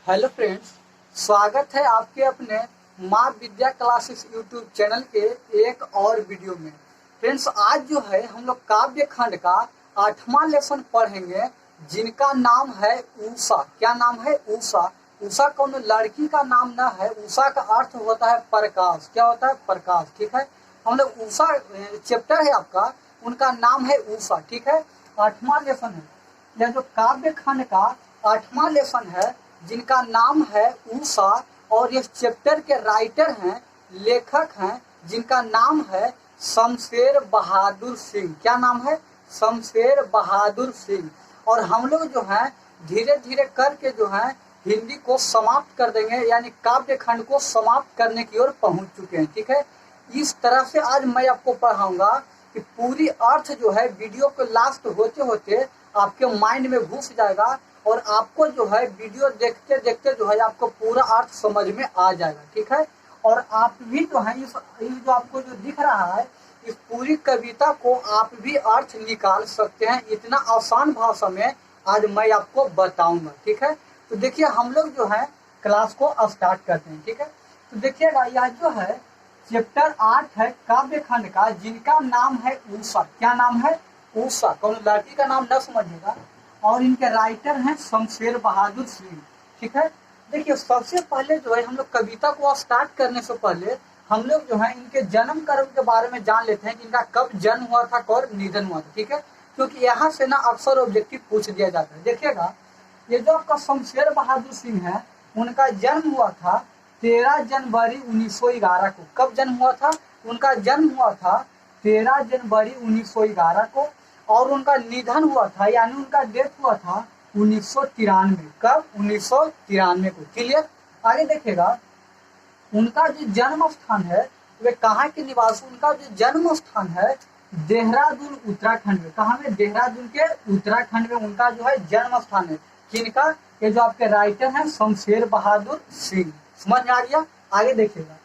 Hello friends, स्वागत है आपके अपने माँ विद्या क्लासेस यूट्यूब चैनल के एक और वीडियो में। फ्रेंड्स, आज जो है हम लोग काव्य खंड का 8वां लेसन पढ़ेंगे, जिनका नाम है उषा। क्या नाम है? उषा। उषा कौन लड़की का नाम ना है। उषा का अर्थ होता है प्रकाश। क्या होता है? प्रकाश। ठीक है, हम लोग उषा चैप्टर है आपका, उनका नाम है उषा। ठीक है, 8वां लेसन है यह जो काव्य खंड का 8वां लेसन है, जिनका नाम है उषा। और इस चैप्टर के राइटर हैं, लेखक हैं, जिनका नाम है शमशेर बहादुर सिंह। क्या नाम है? शमशेर बहादुर सिंह। और हम लोग जो है धीरे धीरे करके जो है हिंदी को समाप्त कर देंगे, यानी काव्य खंड को समाप्त करने की ओर पहुंच चुके हैं। ठीक है, इस तरह से आज मैं आपको पढ़ाऊंगा कि पूरी अर्थ जो है वीडियो के लास्ट होते होते आपके माइंड में घुस जाएगा, और आपको जो है वीडियो देखते देखते जो है आपको पूरा अर्थ समझ में आ जाएगा। ठीक है, और आप भी जो है इस जो आपको जो दिख रहा है, इस पूरी कविता को आप भी अर्थ निकाल सकते हैं। इतना आसान भाषा में आज मैं आपको बताऊंगा। ठीक है, तो देखिए हम लोग जो है क्लास को स्टार्ट करते हैं। ठीक है, तो देखिएगा यह जो है चैप्टर 8 है काव्य खंड का, जिनका नाम है उषा। क्या नाम है? उषा। कौन लड़की का नाम न समझिएगा। और इनके राइटर हैं शमशेर बहादुर सिंह। ठीक है, देखिए सबसे पहले जो है हम लोग कविता को स्टार्ट करने से पहले हम लोग जो है इनके जन्म कर्म के बारे में जान लेते हैं कि इनका कब जन्म हुआ था, कब निधन हुआ था। ठीक है, क्योंकि यहाँ से ना अक्सर ऑब्जेक्टिव पूछ दिया जाता है। देखिएगा ये जो आपका शमशेर बहादुर सिंह है, उनका जन्म हुआ था 13 जनवरी 1911 को। कब जन्म हुआ था? उनका जन्म हुआ था 13 जनवरी 1911 को। और उनका निधन हुआ था, यानी उनका डेथ हुआ था 1993। कब? 1993 को। क्लियर? आगे देखिएगा उनका जो जन्म स्थान है वे कहाँ के निवासी। उनका जो जन्म स्थान है देहरादून उत्तराखंड में। कहाँ में? देहरादून के उत्तराखंड में उनका जो है जन्म स्थान है। किनका? ये जो आपके राइटर हैं शमशेर बहादुर सिंह। समझ में आ गया? आगे देखिएगा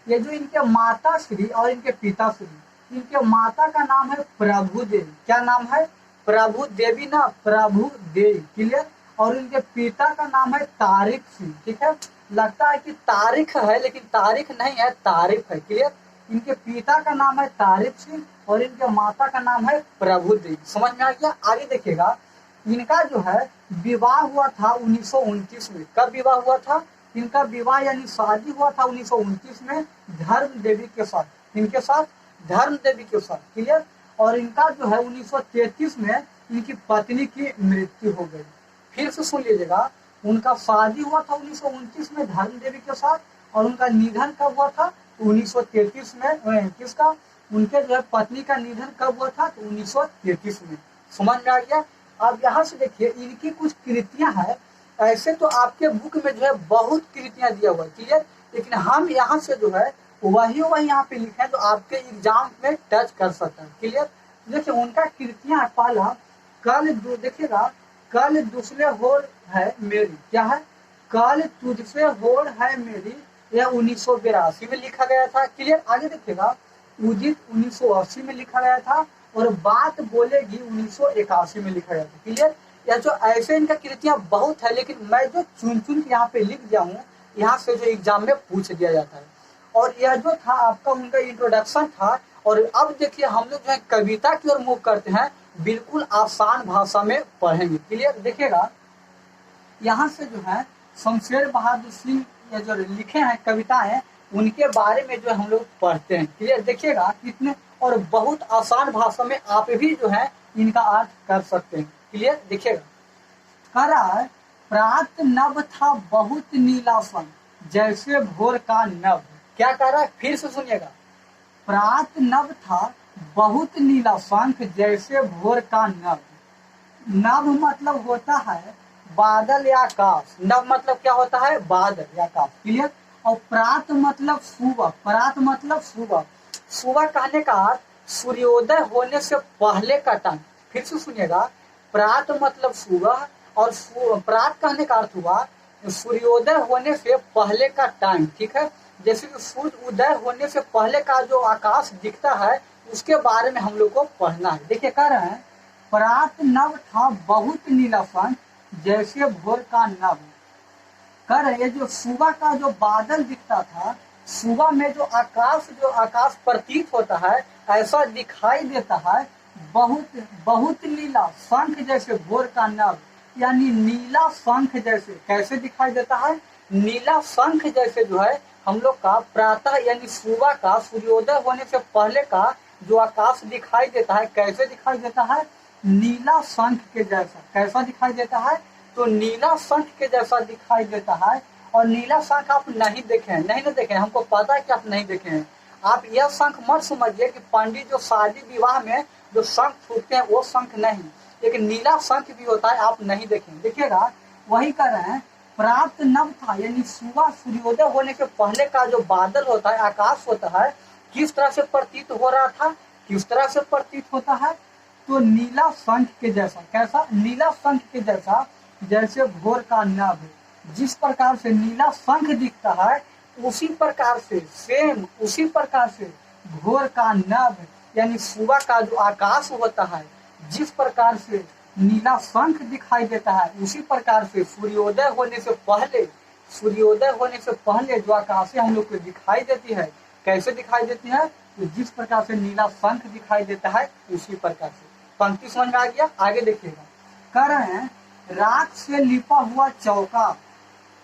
ये जो इनके माता श्री और इनके पिता श्री, इनके माता का नाम है प्रभु देवी। क्या नाम है? प्रभु देवी ना, प्रभु देवी। क्लियर? और इनके पिता का नाम है तारिक सिंह। ठीक है, लगता है कि तारिक है, लेकिन तारिक नहीं है, तारिक है। क्लियर? इनके पिता का नाम है तारिक सिंह और इनके माता का नाम है प्रभु देवी। समझ में आ गया? आगे देखिएगा इनका जो है विवाह हुआ था 1929 में। कब विवाह हुआ था? इनका विवाह यानी शादी हुआ था 1929 में धर्म देवी के साथ। इनके साथ धर्म देवी के साथ। क्लियर? और इनका जो है 1933 में इनकी पत्नी की मृत्यु हो गई। फिर से सुन लीजिएगा, उनका शादी हुआ था 1929 में धर्म देवी के साथ, और उनका निधन कब हुआ था? 1933 में। किसका? उनके जो है पत्नी का निधन कब हुआ था? 1933 में। समझ में आ गया? अब यहाँ से देखिए इनकी कुछ कृतियां हैं। ऐसे तो आपके बुक में जो है बहुत कृतियां दिया हुआ है। क्लियर? लेकिन हम यहाँ से जो है वही यहाँ पे लिखे जो आपके एग्जाम में टच कर सकता है। क्लियर? देखिए उनका कृतियां पहला कल देखिएगा, कल दूसरे होड़ है मेरी। क्या है? कल तुझसे होड़ है मेरी, यह 1982 में लिखा गया था। क्लियर? आगे देखिएगा उदित 1980 में लिखा गया था, और बात बोलेगी 1981 में लिखा गया था। क्लियर? यह जो ऐसे इनका कृतियां बहुत है, लेकिन मैं जो चुन चुन के यहाँ पे लिख दिया हूँ, यहाँ से जो एग्जाम में पूछ दिया जाता है। और यह जो था आपका उनका इंट्रोडक्शन था। और अब देखिए हम लोग जो है कविता की ओर मूव करते हैं, बिल्कुल आसान भाषा में पढ़ेंगे। क्लियर? देखिएगा यहाँ से जो है शमशेर बहादुर सिंह ये जो लिखे हैं कविताएं, उनके बारे में जो हम लोग पढ़ते हैं। क्लियर? देखिएगा कितने और बहुत आसान भाषा में आप भी जो है इनका अर्थ कर सकते हैं। क्लियर? देखिएगा करार प्रात नभ था बहुत नीला सन, जैसे भोर का नभ। क्या कर रहा है? फिर से सुनिएगा, प्रात नभ था बहुत नीला शंख, जैसे भोर का नभ। नभ मतलब होता है बादल या आकाश। नभ मतलब क्या होता है? बादल या आकाश। क्लियर? और प्रात मतलब सुबह। प्रात मतलब सुबह। सुबह कहने का अर्थ सूर्योदय होने से पहले का टाइम। फिर से सुनिएगा, प्रात मतलब सुबह, और प्रात कहने का अर्थ हुआ सूर्योदय होने से पहले का टाइम। ठीक है, जैसे कि सूर्य उदय होने से पहले का जो आकाश दिखता है, उसके बारे में हम लोग को पढ़ना है। देखिए कह रहे हैं प्रात नभ था बहुत नीला सन, जैसे भोर का नभ। कर ये जो सुबह का जो बादल दिखता था, सुबह में जो आकाश प्रतीत होता है, ऐसा दिखाई देता है, बहुत बहुत नीला शंख जैसे भोर का नभ, यानी नीला शंख जैसे। कैसे दिखाई देता है? नीला शंख जैसे जो है हम लोग का प्रातः यानी सुबह का सूर्योदय होने से पहले का जो आकाश दिखाई देता है, कैसे दिखाई देता है? नीला शंख के जैसा। कैसा दिखाई देता है? तो नीला शंख के जैसा दिखाई देता है। और नीला शंख आप नहीं देखे हैं, नहीं ना देखे हैं, हमको पता है कि आप नहीं देखे हैं। आप यह शंख मत समझिए कि पंडित जो शादी विवाह में जो शंख फूकते हैं वो शंख नहीं, एक नीला शंख भी होता है, आप नहीं देखें। देखिएगा, वही कर रहे हैं, प्राप्त नभ था, यानी सुबह सूर्योदय होने के पहले का जो बादल होता है, आकाश होता है, किस तरह से प्रतीत हो रहा था? किस तरह से प्रतीत होता है? तो नीला शंख के जैसा। कैसा? नीला शंख के जैसा, जैसे भोर का नभ। जिस प्रकार से नीला शंख दिखता है, उसी प्रकार से सेम उसी प्रकार से भोर का नभ यानी सुबह का जो आकाश होता है, जिस प्रकार से नीला शंख दिखाई देता है, उसी प्रकार से सूर्योदय होने से पहले जो आकाशें हम लोग को दिखाई देती है, कैसे दिखाई देती है? तो जिस प्रकार से नीला शंख दिखाई देता है, उसी प्रकार से। पंक्ति समझ में आ गया? आगे देखिएगा, कह रहे हैं, राख से लिपा हुआ चौका।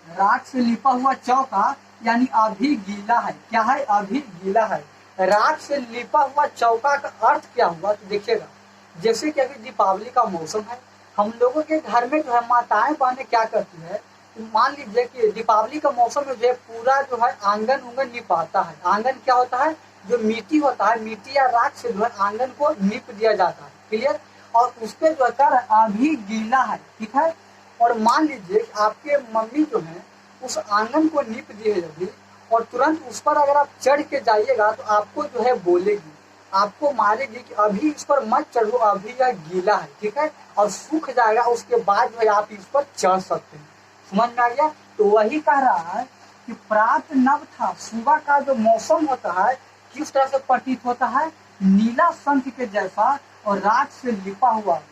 राख से लिपा हुआ चौका यानी अभी गीला है। क्या है? अभी गीला है। राख से लिपा हुआ चौका का अर्थ क्या हुआ? तो देखिएगा, जैसे कि अभी दीपावली का मौसम है, हम लोगों के घर में जो है माताएं बहनें क्या करती है, तो मान लीजिए कि दीपावली का मौसम में जो है पूरा जो है आंगन उंगन लिपाता है। आंगन क्या होता है? जो मिट्टी होता है, मिट्टी या राख से जो है आंगन को लिप दिया जाता है। क्लियर? और उस पे जो है अभी गीला है, ठीक है। और मान लीजिए आपके मम्मी जो है उस आंगन को लीप दिए जब, और तुरंत उस पर अगर आप चढ़ के जाइएगा तो आपको जो है बोलेगी, आपको मारेगी कि अभी इस पर मत चढ़ो, अभी यह गीला है, ठीक है, और सूख जाएगा, उसके बाद जो है आप इस पर चढ़ सकते हैं। समझ में आ गया? तो वही कह रहा है कि प्रात नभ था, सुबह का जो मौसम होता है किस तरह से प्रतीत होता है? नीला शंख के जैसा और राख से लिपा हुआ।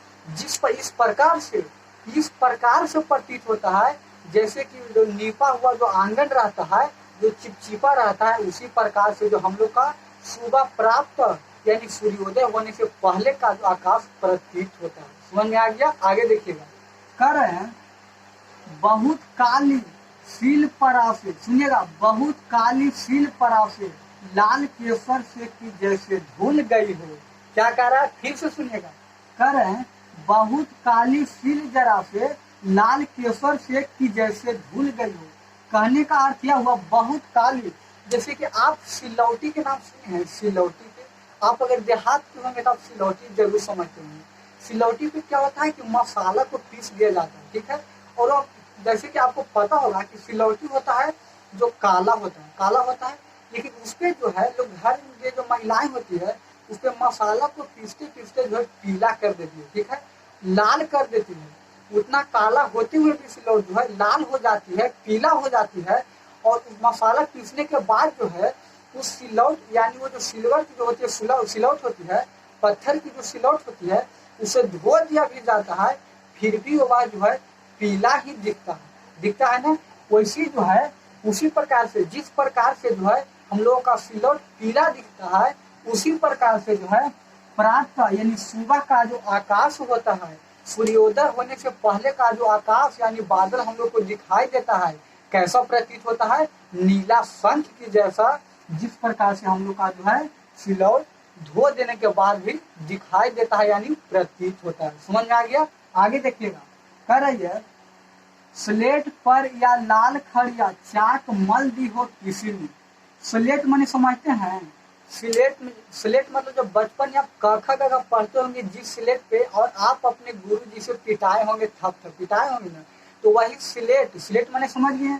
इस प्रकार से प्रतीत होता है, जैसे कि जो लिपा हुआ जो आंगन रहता है, जो चिपचिपा रहता है, उसी प्रकार से जो हम लोग का सुबह प्राप्त यानी सूर्योदय होने से पहले का जो आकाश प्रतीत होता है। समझ में आ गया? आगे देखिएगा, कह रहे हैं, बहुत काली सील परासे। सुनिएगा, बहुत काली सील परासे लाल केसर से की जैसे धुल गई हो। क्या कह रहा है? फिर से सुनिएगा, कह रहे हैं, बहुत काली सील जरा से लाल केसर से की जैसे धुल गई हो। कहने का अर्थ यह हुआ, बहुत काली, जैसे कि आप सिलौटी के नाम सुने हैं। सिलौटी पे आप अगर देहात के होंगे तो आप सिलौटी जरूर समझते होंगे। सिलौटी पे क्या होता है कि मसाला को पीस दिया जाता है, ठीक है। और जैसे कि आपको पता होगा कि सिलौटी होता है जो काला होता है, लेकिन उसपे जो है लोग घर में जो महिलाएं होती है उसपे मसाला को पीसते पीसते जो है पीला कर देती है, ठीक है, लाल कर देती है। उतना काला होते हुए भी सिलौट जो है लाल हो जाती है, पीला हो जाती है। और मसाला पीसने के बाद जो है उस सिलौट यानी वो जो सिल्वर की जो होती है सिलौट होती है, पत्थर की जो सिलौट होती है, उसे धो दिया भी जाता है, फिर भी वो जो है पीला ही दिखता है ना। वैसी जो है उसी प्रकार से, जिस प्रकार से जो है हम लोगों का सिलौट पीला दिखता है, उसी प्रकार से जो है प्रातः यानी सुबह का जो आकाश होता है, सूर्योदय होने से पहले का जो आकाश यानी बादल हम लोग को दिखाई देता है, कैसा प्रतीत होता है? नीला शंख की जैसा, जिस प्रकार से हम लोग का जो है सिलौट धो देने के बाद भी दिखाई देता है यानी प्रतीत होता है। समझ में आ गया? आगे देखिएगा, कह रही है, स्लेट पर या लाल खड़िया चाक मल दी हो किसी ने। स्लेट माने समझते हैं? स्लेट मतलब जब बचपन या क ख ग पढ़ते होंगे जिस स्लेट पे, और आप अपने गुरु जी से पिटाए होंगे, थप पिटाए होंगे ना, तो वही स्लेट माने समझ गए।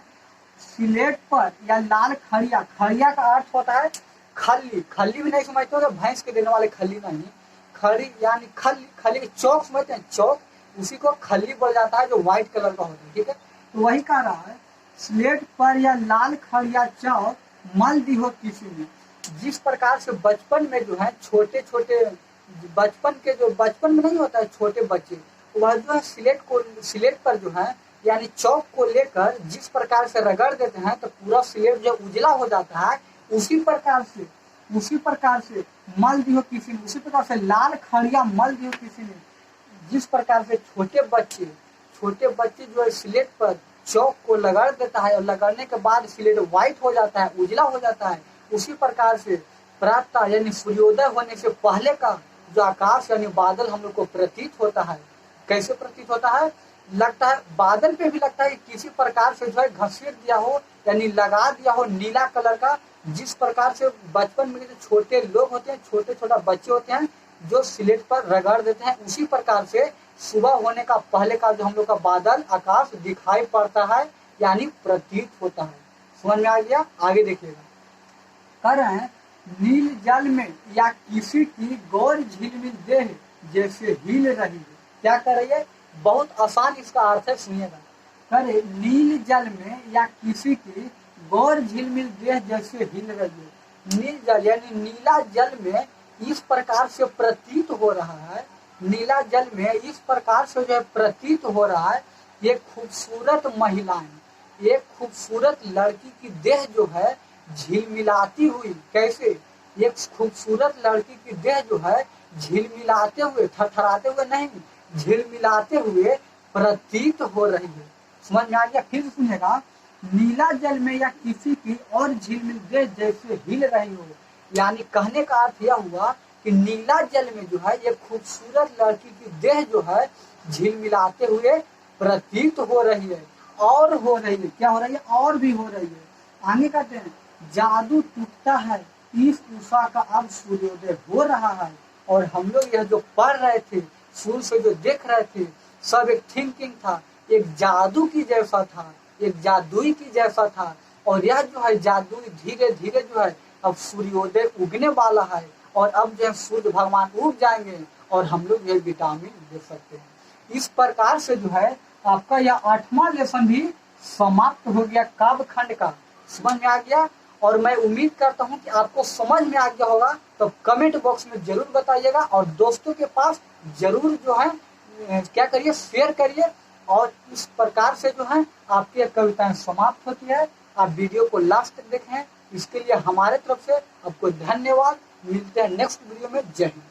स्लेट पर या लाल खड़िया, खड़िया का अर्थ होता है खल्ली भी नहीं समझते हो, भैंस के देने वाले खल्ली नहीं, खड़ी यानी खल्ली के चौक समझते हैं, चौक, उसी को खल्ली बोला जाता है जो व्हाइट कलर का होता है, ठीक है। तो वही कह रहा है, स्लेट पर या लाल खड़िया चौक मल दी हो किसी ने। जिस प्रकार से बचपन में जो है छोटे छोटे बचपन में नहीं होता है छोटे बच्चे, वह जो है स्लेट पर जो है यानी चौक को लेकर जिस प्रकार से रगड़ देते हैं तो पूरा स्लेट जो उजला हो जाता है, उसी प्रकार से मल दियो किसी ने, उसी प्रकार से लाल खड़िया मल दियो किसी ने। जिस प्रकार से छोटे बच्चे जो है स्लेट पर चौक को रगड़ देता है और रगड़ने के बाद स्लेट व्हाइट हो जाता है, उजला हो जाता है, उसी प्रकार से प्रातः यानी सूर्योदय होने से पहले का जो आकाश यानी बादल हम लोग को प्रतीत होता है। कैसे प्रतीत होता है? लगता है बादल पे भी लगता है कि किसी प्रकार से जो है घसीट दिया हो यानी लगा दिया हो नीला कलर का। जिस प्रकार से बचपन में जो छोटे लोग होते हैं, छोटे बच्चे होते हैं जो स्लेट पर रगड़ देते हैं, उसी प्रकार से सुबह होने का पहले का जो हम लोग का बादल आकाश दिखाई पड़ता है यानी प्रतीत होता है। समझ में आ गया? आगे देखिएगा, कर रहे हैं नील जल में या किसी की गौर झिलमिल देह जैसे हिल रही है। क्या कर रही है? बहुत आसान इसका अर्थ है, सुनिएगा। करे नील जल में या किसी की गौर झिलमिल देह जैसे हिल रही है। नील जल यानी नीला जल में इस प्रकार से प्रतीत हो रहा है, नीला जल में इस प्रकार से जो है प्रतीत हो रहा है, ये खूबसूरत महिलाएं, एक खूबसूरत लड़की की देह जो है झिलमिलाती हुई। कैसे? एक खूबसूरत लड़की की देह जो है झिलमिलाते हुए, थरथराते हुए नहीं, झिलमिलाते हुए प्रतीत हो रही है। समझ में आ गया? फिर सुनिएगा, नीला जल में या किसी की और झिलमिल देह जैसे हिल रही हो। यानी कहने का अर्थ यह हुआ कि नीला जल में जो है एक खूबसूरत लड़की की देह जो है झिलमिलाते हुए प्रतीत हो रही है और हो रही है। क्या हो रही है? और भी हो रही है। आगे कहते हैं जादू टूटता है इस उषा का अब सूर्योदय हो रहा है। और हम लोग यह जो पढ़ रहे थे, शुरू से जो देख रहे थे, सब एक थिंकिंग था, एक जादू की जैसा था, एक जादुई की जैसा था। और यह जो है जादुई धीरे धीरे जो है अब सूर्योदय उगने वाला है और अब जो है सूर्य भगवान उग जाएंगे और हम लोग ये विटामिन दे सकते हैं। इस प्रकार से जो है आपका यह 8वां लेसन भी समाप्त हो गया काव्य खंड का। समझ में आ गया? और मैं उम्मीद करता हूं कि आपको समझ में आ गया होगा। तो कमेंट बॉक्स में जरूर बताइएगा और दोस्तों के पास जरूर जो है क्या करिए, शेयर करिए। और इस प्रकार से जो है आपकी कविताएं समाप्त होती है। आप वीडियो को लास्ट तक देखें, इसके लिए हमारे तरफ से आपको धन्यवाद। मिलते हैं नेक्स्ट वीडियो में। जय हिंद।